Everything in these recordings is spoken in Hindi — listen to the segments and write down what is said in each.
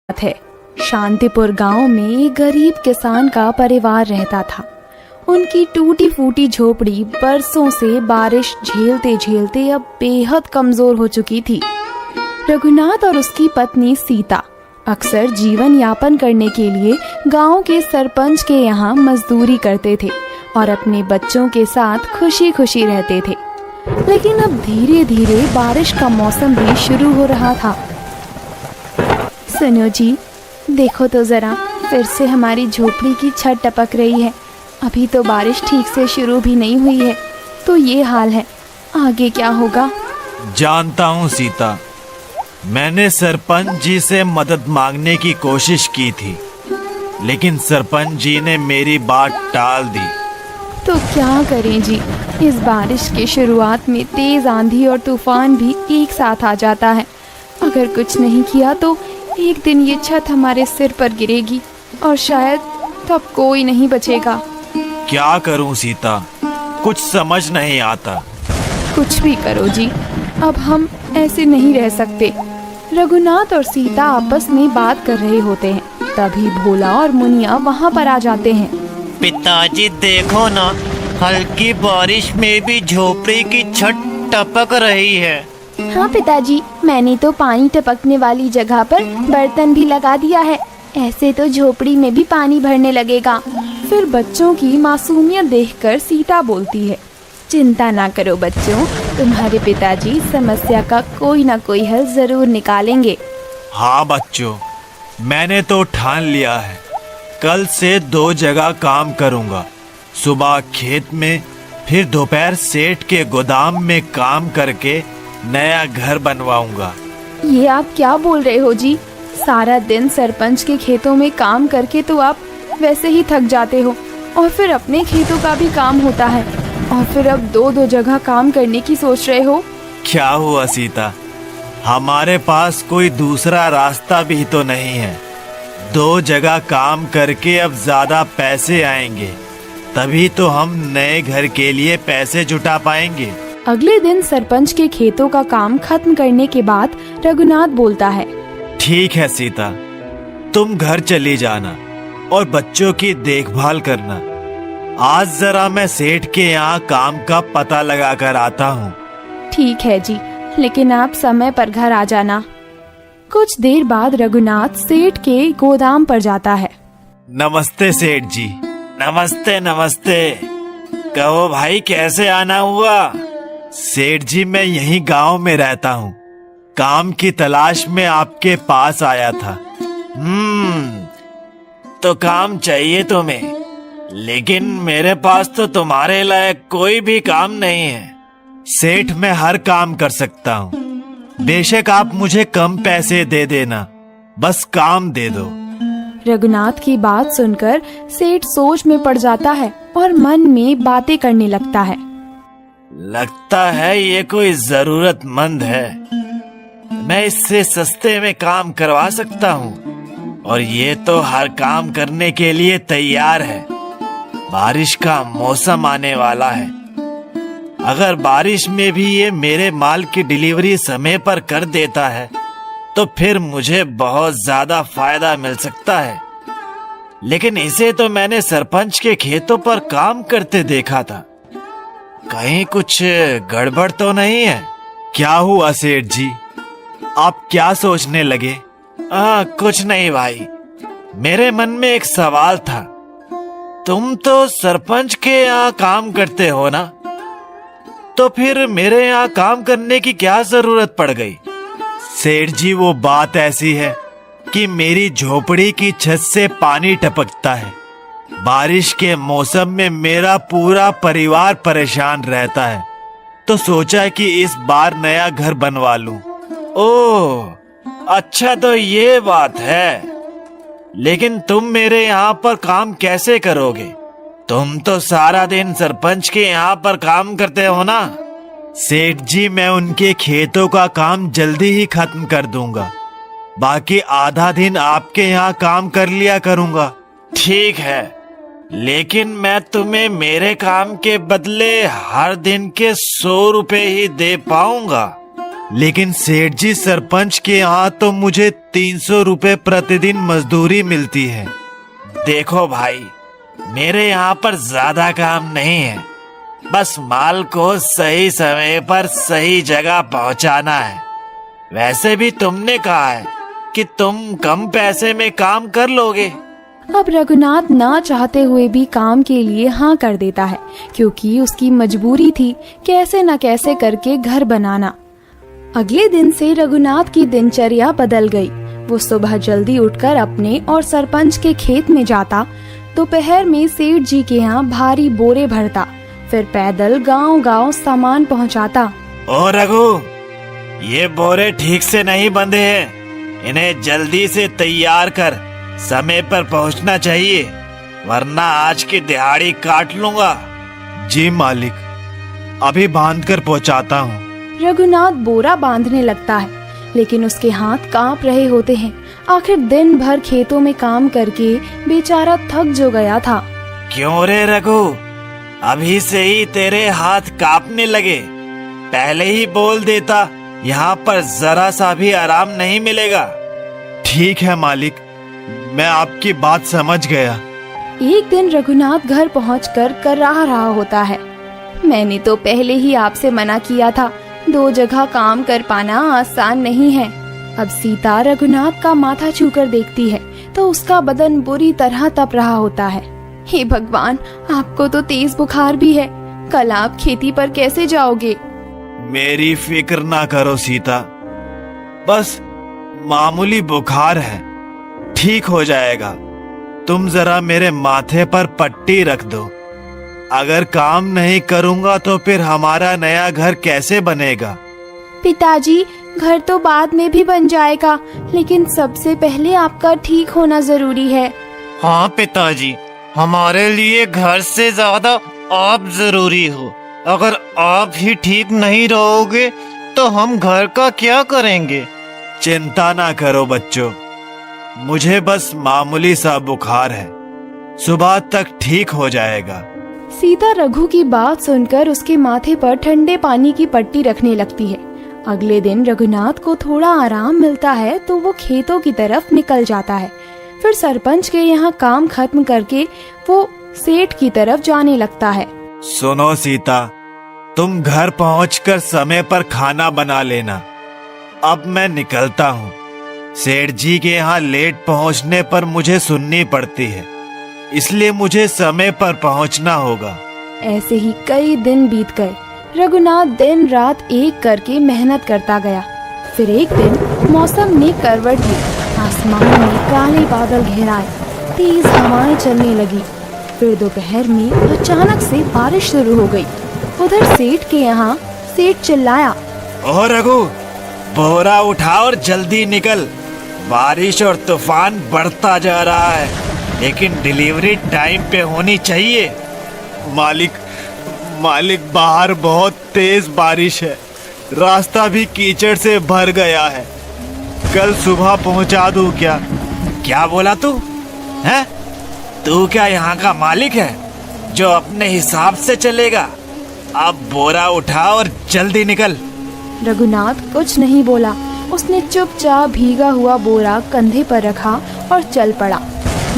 बात है। शांतिपुर गांव में एक गरीब किसान का परिवार रहता था। उनकी टूटी फूटी झोपड़ी बरसों से बारिश झेलते झेलते अब बेहद कमजोर हो चुकी थी। रघुनाथ और उसकी पत्नी सीता अक्सर जीवन यापन करने के लिए गांव के सरपंच के यहाँ मजदूरी करते थे और अपने बच्चों के साथ खुशी खुशी रहते थे। लेकिन अब धीरे धीरे बारिश का मौसम भी शुरू हो रहा था। सुनो जी, देखो तो जरा, फिर से हमारी झोपड़ी की छत टपक रही है। अभी तो बारिश ठीक से शुरू भी नहीं हुई है, तो ये हाल है, आगे क्या होगा? जानता हूँ सीता, मैंने सरपंच जी से मदद मांगने की कोशिश की थी, लेकिन सरपंच जी ने मेरी बात टाल दी। तो क्या करें जी, इस बारिश की शुरुआत में तेज आंधी और तूफान भी एक साथ आ जाता है। अगर कुछ नहीं किया तो एक दिन ये छत हमारे सिर पर गिरेगी और शायद तब कोई नहीं बचेगा। क्या करूं सीता, कुछ समझ नहीं आता। कुछ भी करो जी, अब हम ऐसे नहीं रह सकते। रघुनाथ और सीता आपस में बात कर रहे होते हैं, तभी भोला और मुनिया वहाँ पर आ जाते हैं। पिताजी देखो ना, हल्की बारिश में भी झोपड़ी की छत टपक रही है। हाँ पिताजी, मैंने तो पानी टपकने वाली जगह पर बर्तन भी लगा दिया है, ऐसे तो झोपड़ी में भी पानी भरने लगेगा। फिर बच्चों की मासूमियत देखकर सीता बोलती है, चिंता ना करो बच्चों, तुम्हारे पिताजी समस्या का कोई ना कोई हल जरूर निकालेंगे। हाँ बच्चों, मैंने तो ठान लिया है, कल से 2 जगह काम करूँगा। सुबह खेत में, फिर दोपहर सेठ के गोदाम में काम करके नया घर बनवाऊंगा। ये आप क्या बोल रहे हो जी? सारा दिन सरपंच के खेतों में काम करके तो आप वैसे ही थक जाते हो, और फिर अपने खेतों का भी काम होता है, और फिर अब 2 जगह काम करने की सोच रहे हो? क्या हुआ सीता, हमारे पास कोई दूसरा रास्ता भी तो नहीं है। 2 जगह काम करके अब ज्यादा पैसे आएंगे, तभी तो हम नए घर के लिए पैसे जुटा पाएंगे। अगले दिन सरपंच के खेतों का काम खत्म करने के बाद रघुनाथ बोलता है, ठीक है सीता, तुम घर चली जाना और बच्चों की देखभाल करना। आज जरा मैं सेठ के यहाँ काम का पता लगा कर आता हूँ। ठीक है जी, लेकिन आप समय पर घर आ जाना। कुछ देर बाद रघुनाथ सेठ के गोदाम पर जाता है। नमस्ते सेठ जी। नमस्ते नमस्ते, कहो भाई कैसे आना हुआ? सेठ जी, मैं यहीं गांव में रहता हूँ, काम की तलाश में आपके पास आया था। तो काम चाहिए तुम्हें, लेकिन मेरे पास तो तुम्हारे लायक कोई भी काम नहीं है। सेठ, मैं हर काम कर सकता हूँ, बेशक आप मुझे कम पैसे दे देना, बस काम दे दो। रघुनाथ की बात सुनकर सेठ सोच में पड़ जाता है और मन में बातें करने लगता है। लगता है ये कोई जरूरतमंद है, मैं इससे सस्ते में काम करवा सकता हूँ, और ये तो हर काम करने के लिए तैयार है। बारिश का मौसम आने वाला है, अगर बारिश में भी ये मेरे माल की डिलीवरी समय पर कर देता है तो फिर मुझे बहुत ज्यादा फायदा मिल सकता है। लेकिन इसे तो मैंने सरपंच के खेतों पर काम करते देखा था, कहीं कुछ गड़बड़ तो नहीं है? क्या हुआ सेठ जी, आप क्या सोचने लगे? कुछ नहीं भाई, मेरे मन में एक सवाल था। तुम तो सरपंच के यहाँ काम करते हो ना, तो फिर मेरे यहाँ काम करने की क्या जरूरत पड़ गई? सेठ जी, वो बात ऐसी है कि मेरी झोपड़ी की छत से पानी टपकता है। बारिश के मौसम में मेरा पूरा परिवार परेशान रहता है, तो सोचा कि इस बार नया घर बनवा लूं। ओह, अच्छा तो ये बात है। लेकिन तुम मेरे यहाँ पर काम कैसे करोगे? तुम तो सारा दिन सरपंच के यहाँ पर काम करते हो ना। सेठ जी, मैं उनके खेतों का काम जल्दी ही खत्म कर दूंगा, बाकी आधा दिन आपके यहाँ काम कर लिया करूंगा। ठीक है, लेकिन मैं तुम्हें मेरे काम के बदले हर दिन के 100 रुपए ही दे पाऊंगा। लेकिन सेठ जी सरपंच के यहाँ तो मुझे 300 रुपए प्रतिदिन मजदूरी मिलती है। देखो भाई, मेरे यहाँ पर ज्यादा काम नहीं है, बस माल को सही समय पर सही जगह पहुँचाना है। वैसे भी तुमने कहा है कि तुम कम पैसे में काम कर लोगे। अब रघुनाथ ना चाहते हुए भी काम के लिए हाँ कर देता है, क्योंकि उसकी मजबूरी थी कैसे न कैसे करके घर बनाना। अगले दिन से रघुनाथ की दिनचर्या बदल गई। वो सुबह जल्दी उठकर अपने और सरपंच के खेत में जाता, दोपहर में सेठ जी के यहाँ भारी बोरे भरता, फिर पैदल गांव-गांव सामान पहुंचाता। ओ रघु, ये बोरे ठीक से नहीं बंधे हैं, इन्हें जल्दी से तैयार कर, समय पर पहुंचना चाहिए, वरना आज की दिहाड़ी काट लूंगा। जी मालिक, अभी बांध कर पहुंचाता हूँ। रघुनाथ बोरा बांधने लगता है, लेकिन उसके हाथ कांप रहे होते हैं। आखिर दिन भर खेतों में काम करके बेचारा थक जो गया था। क्यों रे रघु, अभी से ही तेरे हाथ कांपने लगे? पहले ही बोल देता, यहाँ पर जरा सा भी आराम नहीं मिलेगा। ठीक है मालिक, मैं आपकी बात समझ गया। एक दिन रघुनाथ घर पहुंचकर कराह रहा होता है। मैंने तो पहले ही आपसे मना किया था, 2 जगह काम कर पाना आसान नहीं है। अब सीता रघुनाथ का माथा छूकर देखती है तो उसका बदन बुरी तरह तप रहा होता है। हे भगवान, आपको तो तेज बुखार भी है, कल आप खेती पर कैसे जाओगे? मेरी फिक्र ना करो सीता, बस मामूली बुखार है, ठीक हो जाएगा। तुम जरा मेरे माथे पर पट्टी रख दो। अगर काम नहीं करूंगा तो फिर हमारा नया घर कैसे बनेगा? पिताजी, घर तो बाद में भी बन जाएगा, लेकिन सबसे पहले आपका ठीक होना जरूरी है। हाँ पिताजी, हमारे लिए घर से ज्यादा आप जरूरी हो। अगर आप ही ठीक नहीं रहोगे तो हम घर का क्या करेंगे? चिंता ना करो बच्चों, मुझे बस मामूली सा बुखार है, सुबह तक ठीक हो जाएगा। सीता रघु की बात सुनकर उसके माथे पर ठंडे पानी की पट्टी रखने लगती है। अगले दिन रघुनाथ को थोड़ा आराम मिलता है तो वो खेतों की तरफ निकल जाता है। फिर सरपंच के यहाँ काम खत्म करके वो सेठ की तरफ जाने लगता है। सुनो सीता, तुम घर पहुंचकर समय पर खाना बना लेना। अब मैं निकलता हूँ। सेठ जी के यहाँ लेट पहुँचने पर मुझे सुननी पड़ती है, इसलिए मुझे समय पर पहुँचना होगा। ऐसे ही कई दिन बीत गए। रघुनाथ दिन रात एक करके मेहनत करता गया। फिर एक दिन मौसम ने करवट ली, आसमान में काले बादल घेराए, तेज हवाएं चलने लगी। फिर दोपहर में अचानक से बारिश शुरू हो गई। उधर सेठ के यहाँ सेठ चिल्लाया, ओह रघु, बोरा उठा और जल्दी निकल, बारिश और तूफान बढ़ता जा रहा है, लेकिन डिलीवरी टाइम पे होनी चाहिए। मालिक बाहर बहुत तेज बारिश है, रास्ता भी कीचड़ से भर गया है, कल सुबह पहुंचा दूं क्या? क्या बोला तू? हैं? तू क्या यहाँ का मालिक है जो अपने हिसाब से चलेगा? अब बोरा उठा और जल्दी निकल। रघुनाथ कुछ नहीं बोला। उसने चुपचाप भीगा हुआ बोरा कंधे पर रखा और चल पड़ा।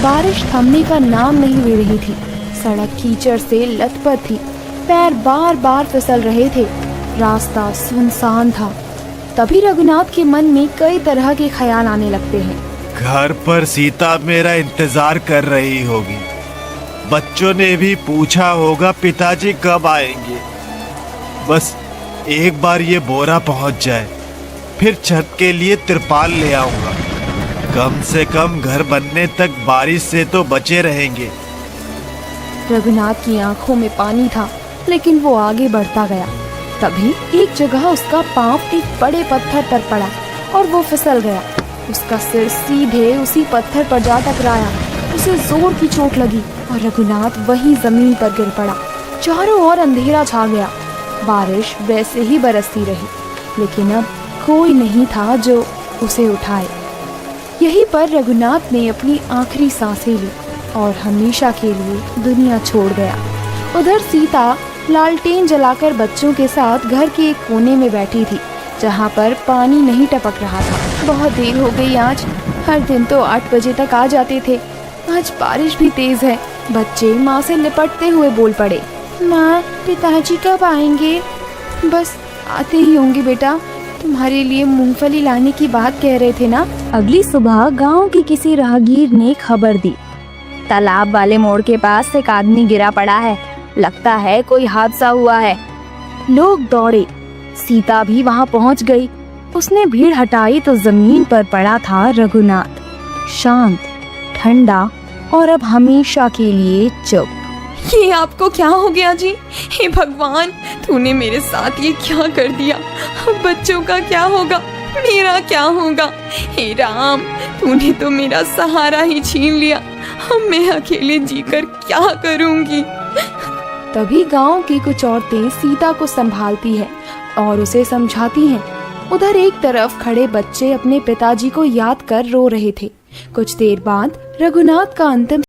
बारिश थमने का नाम नहीं ले रही थी। सड़क कीचड़ से लथपथ थी, पैर बार बार फिसल रहे थे, रास्ता सुनसान था। तभी रघुनाथ के मन में कई तरह के ख्याल आने लगते हैं। घर पर सीता मेरा इंतजार कर रही होगी, बच्चों ने भी पूछा होगा पिताजी कब आएंगे। बस एक बार ये बोरा पहुंच जाए, फिर छत के लिए तिरपाल ले आऊंगा। कम से कम घर बनने तक बारिश से तो बचे रहेंगे। रघुनाथ की आंखों में पानी था, लेकिन वो आगे बढ़ता गया। तभी एक जगह उसका पांव एक बड़े पत्थर पर पड़ा और वो फिसल गया। उसका सिर सीधे उसी पत्थर पर जा टकराया। उसे जोर की चोट लगी और रघुनाथ वहीं जमीन पर गिर पड़ा। चारों ओर अंधेरा छा गया। बारिश वैसे ही बरसती रही, लेकिन अब कोई नहीं था जो उसे उठाए। यहीं पर रघुनाथ ने अपनी आखिरी सांसें ली और हमेशा के लिए दुनिया छोड़ गया। उधर सीता लालटेन जलाकर बच्चों के साथ घर के एक कोने में बैठी थी। जहाँ पर पानी नहीं टपक रहा था। बहुत देर हो गई आज, हर दिन तो 8 बजे तक आ जाते थे, आज बारिश भी तेज है। बच्चे माँ से लिपटते हुए बोल पड़े, माँ पिताजी कब आएंगे? बस आते ही होंगे बेटा, तुम्हारे लिए मूंगफली लाने की बात कह रहे थे ना। अगली सुबह गांव की किसी राहगीर ने खबर दी, तालाब वाले मोड़ के पास एक आदमी गिरा पड़ा है, लगता है कोई हादसा हुआ है। लोग दौड़े, सीता भी वहां पहुंच गई। उसने भीड़ हटाई तो जमीन पर पड़ा था रघुनाथ, शांत, ठंडा और अब हमेशा के लिए चुप। ये आपको क्या हो गया जी? हे भगवान, तूने मेरे साथ ये क्या कर दिया? अब बच्चों का क्या होगा? मेरा क्या होगा? हे राम, तूने तो मेरा सहारा ही छीन लिया। अब मैं अकेले जीकर क्या करूंगी? तभी गांव की कुछ औरतें सीता को संभालती हैं और उसे समझाती हैं। उधर एक तरफ खड़े बच्चे अपने पिताजी को याद कर रो रहे थे। कुछ देर बाद रघुनाथ का अंतिम